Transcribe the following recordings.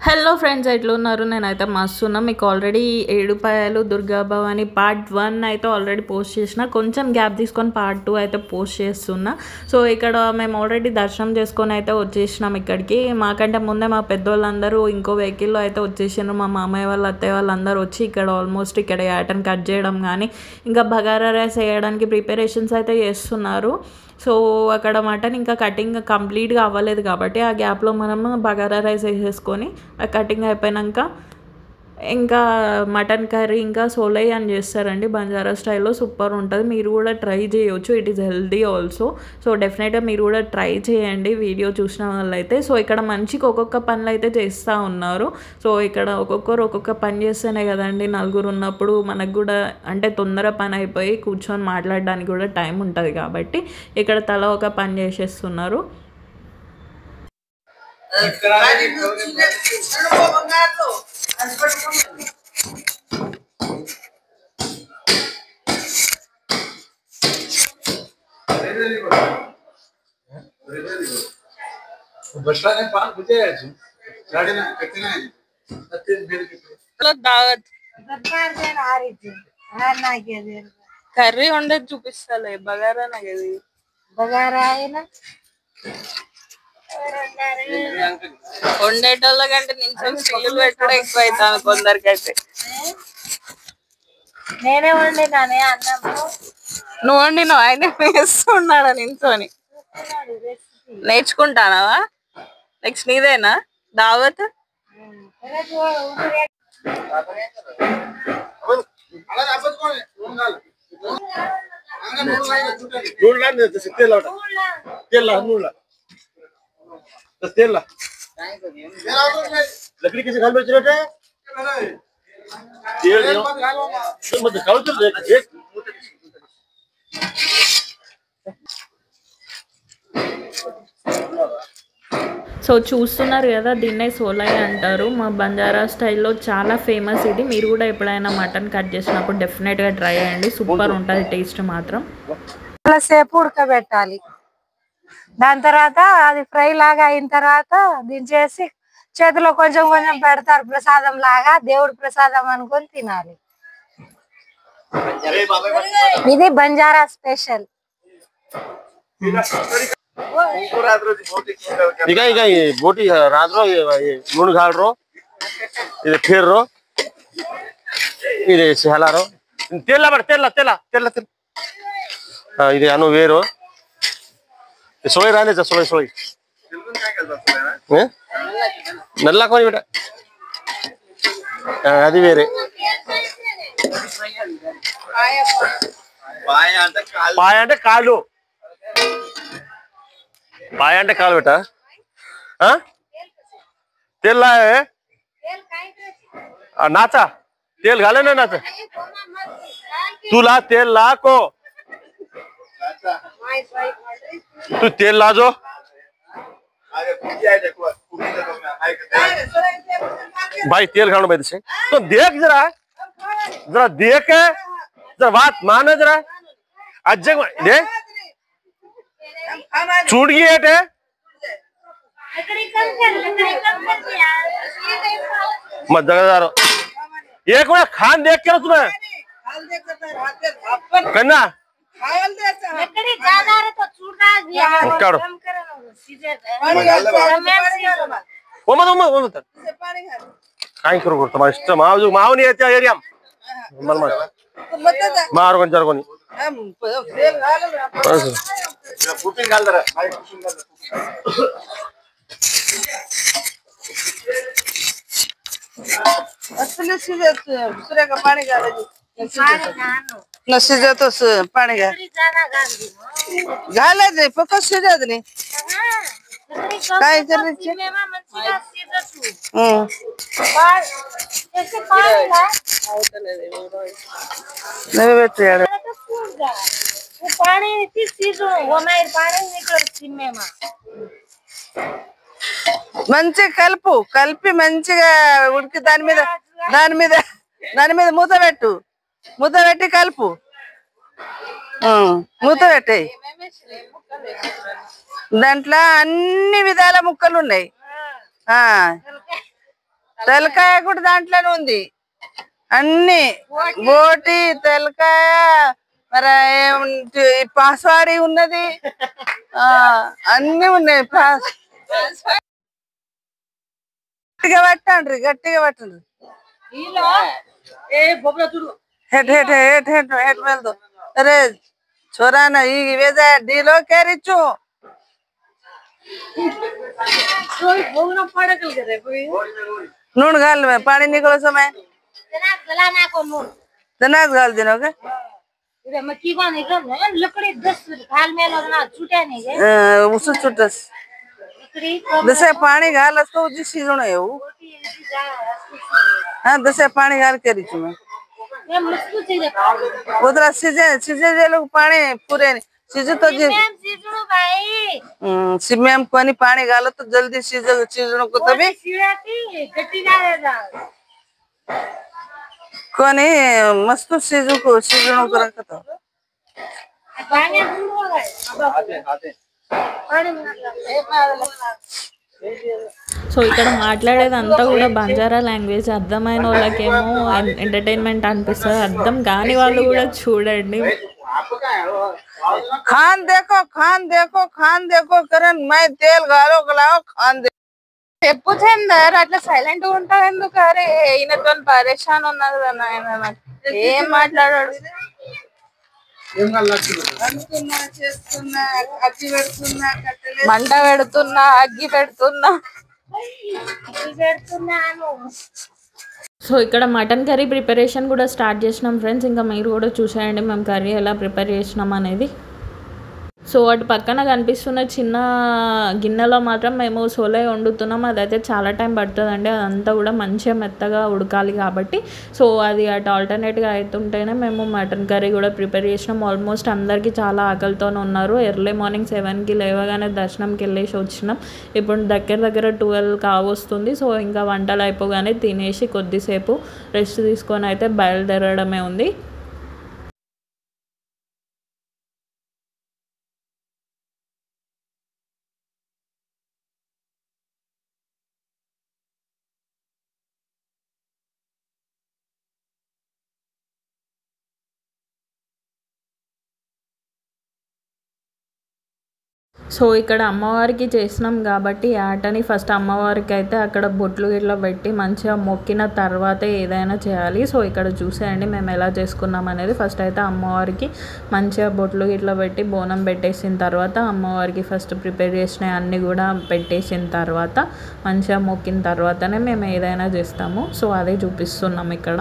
Hello friends, ఎట్లున్నారు? నేనైతే మస్తున్నా. మీకు ఆల్రెడీ ఏడుపాయలు దుర్గా భవాని పార్ట్ 1 అయితే ఆల్రెడీ పోస్ట్ చేసిన. కొంచెం గ్యాప్ తీసుకొని పార్ట్ 2 అయితే పోస్ట్ చేస్తున్నా. సో ఇక్కడ మేము ఆల్రెడీ దర్శనం చేసుకొని అయితే వచ్చేసినాం ఇక్కడికి. మాకంటే ముందే మా పెద్దోళ్ళందరూ ఇంకో వెహికల్లో అయితే వచ్చేసినారు. మా మామయ్య వాళ్ళ అత్తయ్య వాళ్ళందరూ వచ్చి ఇక్కడ ఆల్మోస్ట్ ఇక్కడ యాటన్ కట్ చేయడం కానీ ఇంకా బగారా రైస్ వేయడానికి ప్రిపరేషన్స్ అయితే చేస్తున్నారు. సో అక్కడ మటన్ ఇంకా కటింగ్ కంప్లీట్గా అవ్వలేదు కాబట్టి ఆ గ్యాప్లో మనం బగారా రైస్ వేసేసుకొని ఆ కటింగ్ అయిపోయాక ఇంకా మటన్ కర్రీ ఇంకా సోలై అని చేస్తారండి బంజారా స్టైల్లో. సూపర్ ఉంటుంది, మీరు కూడా ట్రై చేయొచ్చు. It is healthy also. So డెఫినెట్గా మీరు కూడా ట్రై చేయండి వీడియో చూసిన వాళ్ళైతే. సో ఇక్కడ మంచిగా ఒక్కొక్క పనులు అయితే చేస్తూ ఉన్నారు. సో ఇక్కడ ఒక్కొక్కరు ఒక్కొక్క పని చేస్తేనే కదండి నలుగురు ఉన్నప్పుడు మనకు కూడా అంటే తొందర పని అయిపోయి కూర్చొని మాట్లాడడానికి కూడా టైం ఉంటుంది కాబట్టి ఇక్కడ తల ఒక పని చేసేస్తున్నారు. కర్రీ ఉండదు చూపిస్తలే బగారా నాగది బగారా అయినా వండేటోళ్ళ కంటే నిమిషం స్టీల్ పెట్టడం ఎక్కువ అవుతాను కొందరికైతే. నేనే వండినానే అన్నము. నువ్వు వండినావు, ఆయన వేస్తున్నాడా నించొని నేర్చుకుంటానావా? నెక్స్ట్ నీదేనా దావత్? लकड़ी किसी घर में चले సో చూస్తున్నారు కదా, దీన్నే సోలై అంటారు. మా బంజారా స్టైల్లో చాలా ఫేమస్ ఇది. మీరు కూడా ఎప్పుడైనా మటన్ కట్ చేసినప్పుడు డెఫినెట్గా ట్రై చేయండి. సూపర్ ఉంటుంది టేస్ట్ మాత్రం. సేపు ఉడకబెట్టాలి. దాని తర్వాత అది ఫ్రై లాగా అయిన తర్వాత దించేసి చేతిలో కొంచెం కొంచెం పెడతారు ప్రసాదం లాగా. దేవుడి ప్రసాదం అనుకొని తినాలి. ఇది బంజారా స్పెషల్. ಈಗ ಈಗ ಈ ಬೋಟಿ ರಾತ್ರೋ ಮುಣಗ್ ಹಾಡ್ರೋ ಇದು ಫೇರ್ರೋ ఇది సెహలారో తెల్ల బడ తెల్ల తెల్ల తెల్ల తెల్ల ఇది అను వేరు సోయ్ రానే సోయ్ సోయ్ నల్లకొని బిడ్డ అది వేరే పాయ అంటే కాళ్ళు पाया अंटे काल बेटा हाँ तेल लाए नाचा तेल घाले ना नाचा तू ला तेल ला को तू तेल ला जो भाई तेल खाने में से तो देख जरा जरा देख जरा बात मान जरा आज देख छूट गई है मत जगह एक बार खान देख के तुम्हें करना करो तुम्हारा इष्ट माव नहीं है एरिया मारो जरगोनी दूसरे का पानी नसीजा तो पानी घाला दे पक्का सीधा नहीं काय करायचे नहीं बेटे पानी మంచి కలుపు కలిపి మంచిగా ఉడికి దాని మీద మూత పెట్టి కలుపు మూత పెట్టే దాంట్లో అన్ని విధాల ముక్కలు ఉన్నాయి. తెలకాయ కూడా దాంట్లోనే ఉంది అన్ని బోటి తెలకాయ మరి పాస్వాడి ఉన్నది అన్ని ఉన్నాయి గట్టిగా పట్టండి గట్టిగా పట్టండి hate hate hate hate hate mail दो अरे छोरा ना ये वेजा डीलो के रिचू नून घाल में पानी निकलो समय दनाक घाल देना ओके उस छुटस दसे पानी घाल तो जी सीजन है वो हाँ दसे पानी घाल के रिचू में उधर सीजे सीजे जे लोग पानी पूरे सीजे तो जी सिमेम पानी पानी गालो तो जल्दी सीजे सीजन को तभी कोनी मस्त सीजन को रखता तो సో ఇక్కడ మాట్లాడేదంతా కూడా బంజారా లాంగ్వేజ్. అర్థమైన వాళ్ళకేమో ఎంటర్టైన్మెంట్ అనిపిస్తుంది, అర్థం కాని వాళ్ళు కూడా చూడండి. खान देखो खान देखो खान देखो करण मैं तेल गालो गलाओ खान देखो చెప్పు చందర్ అట్లా సైలెంట్ గా ఉంటావు ఎందుకు? అరే ఈయనతో పరేషాన్ ఉన్నది కదా ఆయన, ఏం మాట్లాడాడు? మంట పెడుతున్నా, అగ్గి పెడుతున్నా. సో ఇక్కడ మటన్ కర్రీ ప్రిపరేషన్ కూడా స్టార్ట్ చేసినాం ఫ్రెండ్స్. ఇంకా మీరు కూడా చూసేయండి మేము కర్రీ ఎలా ప్రిపేర్ చేసినాం అనేది. సో అటు పక్కన కనిపిస్తున్న చిన్న గిన్నెలో మాత్రం మేము సోలే వండుతున్నాం. అదైతే చాలా టైం పడుతుందండి, అదంతా కూడా మంచిగా మెత్తగా ఉడకాలి కాబట్టి. సో అది అటు ఆల్టర్నేట్గా అవుతుంటేనే మేము మటన్ కర్రీ కూడా ప్రిపేర్ చేసినాం. ఆల్మోస్ట్ అందరికీ చాలా ఆకలితోనే ఉన్నారు. ఎర్లీ మార్నింగ్ 7కి లేవగానే దర్శనంకి వెళ్ళేసి వచ్చినాం. ఇప్పుడు దగ్గర 12 కావస్తుంది. సో ఇంకా వంటలు అయిపోగానే తినేసి కొద్దిసేపు రెస్ట్ తీసుకొని అయితే బయలుదేరడమే ఉంది. సో ఇక్కడ అమ్మవారికి చేసినాం కాబట్టి ఆటని ఫస్ట్ అమ్మవారికి అయితే అక్కడ బొట్లు ఇట్లా పెట్టి మంచిగా మొక్కిన తర్వాతే ఏదైనా చేయాలి. సో ఇక్కడ చూసేయండి మేము ఎలా చేసుకున్నాం అనేది. ఫస్ట్ అయితే అమ్మవారికి మంచిగా బొట్లు ఇట్లా పెట్టి బోనం పెట్టేసిన తర్వాత అమ్మవారికి ఫస్ట్ ప్రిపేర్ చేసినవి అన్నీ కూడా పెట్టేసిన తర్వాత మంచిగా మొక్కిన తర్వాతనే మేము ఏదైనా చేస్తాము. సో అదే చూపిస్తున్నాం ఇక్కడ.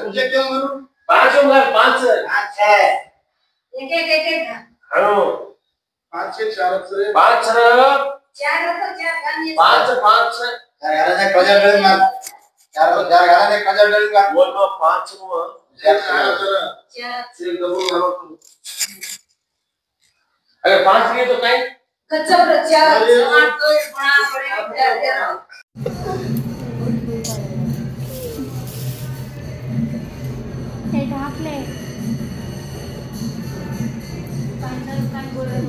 मुझे क्यों करूं? 5 होगा 5 6 एक हां 5 6 4 अक्षर 5 4 अक्षर 4 5 यार ने कजर डल मत यार ने कजर डल का बोल तो 5 को 4 4 से दबो करो 5 लिए तो कहीं कच्चा बच्चा समाज तो बड़ा बड़े हे ढाकले काय बोल रहे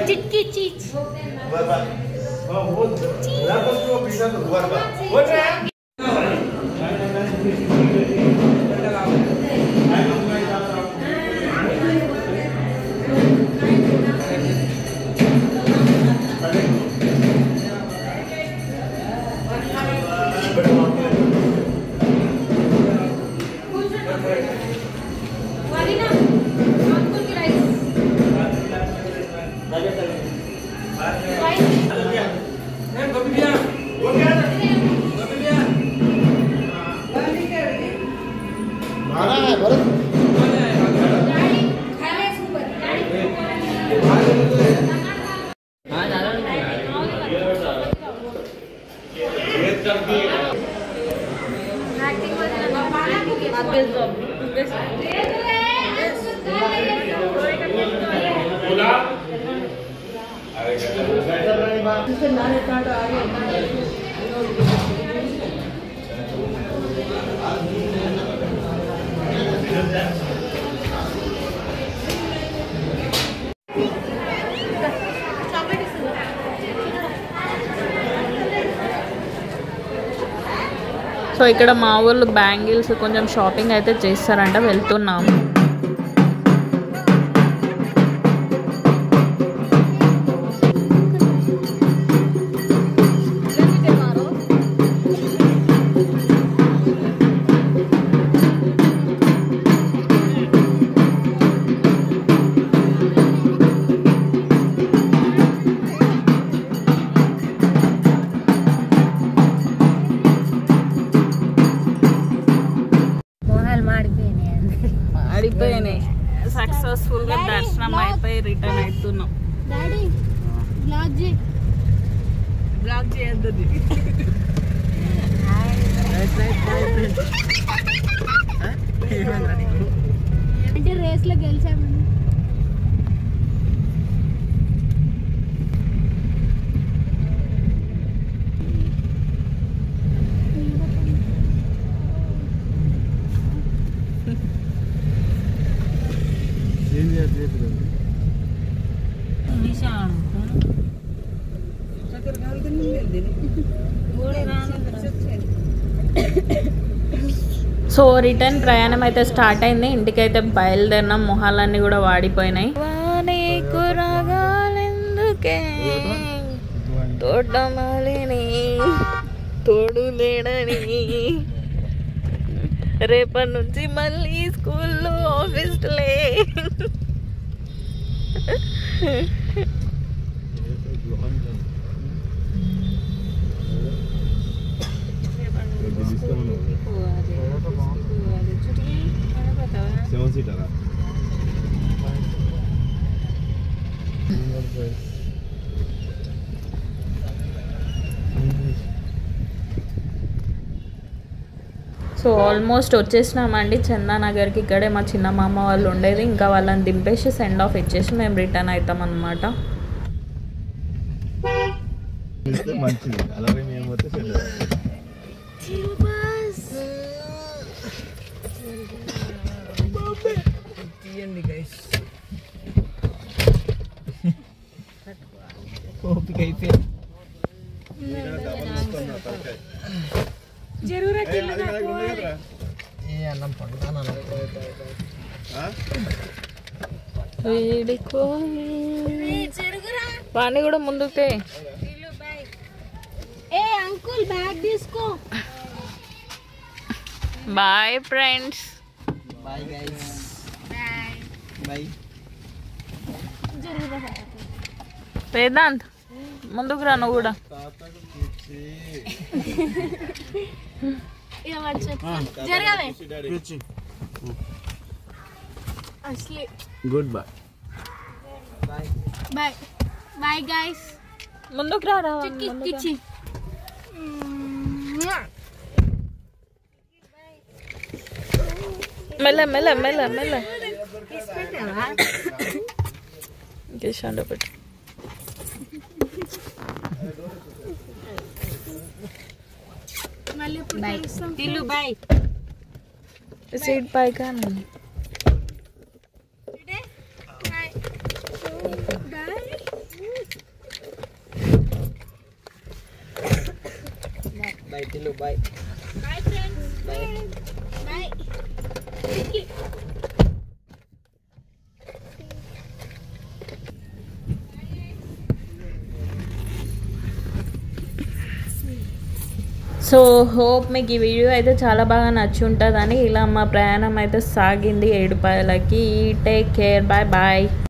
चिटकी चीज సో ఇక్కడ మా ఊళ్ళు బ్యాంగిల్స్ కొంచెం షాపింగ్ అయితే చేస్తారంట, వెళ్తున్నాము. ఆడిపోయినాయి. సక్సెస్ఫుల్ గా దర్శనం అయిపోయి రిటర్న్ అవుతున్నాం. బ్లాగ్ చేయద్దు అంటే రేస్ లో గెలిచాము. సో రిటర్న్ ప్రయాణం అయితే స్టార్ట్ అయింది. ఇంటికైతే బయలుదేరినాం. మొహాలన్నీ కూడా వాడిపోయినాయి. తోటమాలిని తోడు లేడని రేపటి నుంచి మళ్ళీ స్కూల్లో ఆఫీస్లే. So almost వచ్చేసినామండి చందానగర్కి. ఇక్కడే మా చిన్న మామ వాళ్ళు ఉండేది. ఇంకా వాళ్ళని దింపేసి సెండ్ ఆఫ్ ఇచ్చేసి మేము రిటర్న్ అవుతాం అన్నమాట. వాణి కూడా ముందుకే. ఏ అంకుల్ బ్యాగ్ తీసుకో. Bye friends. Bye guys. Bye. Vedant ముందుకు రా నువ్వు కూడా. జరగవే అసలు good boy. Bye bye guys. ముందుకు రా కిచ్చి మెల్ల మెల్ల మెల్ల మెల్ల ఇంకేసాండో పెట్టు. మళ్ళీ ఇప్పుడు కలుస్తాం. బాయ్. సీట్ పై కానీ bye Tillu bye. Bye friends. Bye. So hope మీకు ఈ వీడియో అయితే చాలా బాగా నచ్చి ఉంటుందని. ఇలా మా ప్రయాణం అయితే సాగింది ఏడుపాయలకి. Take care, bye bye.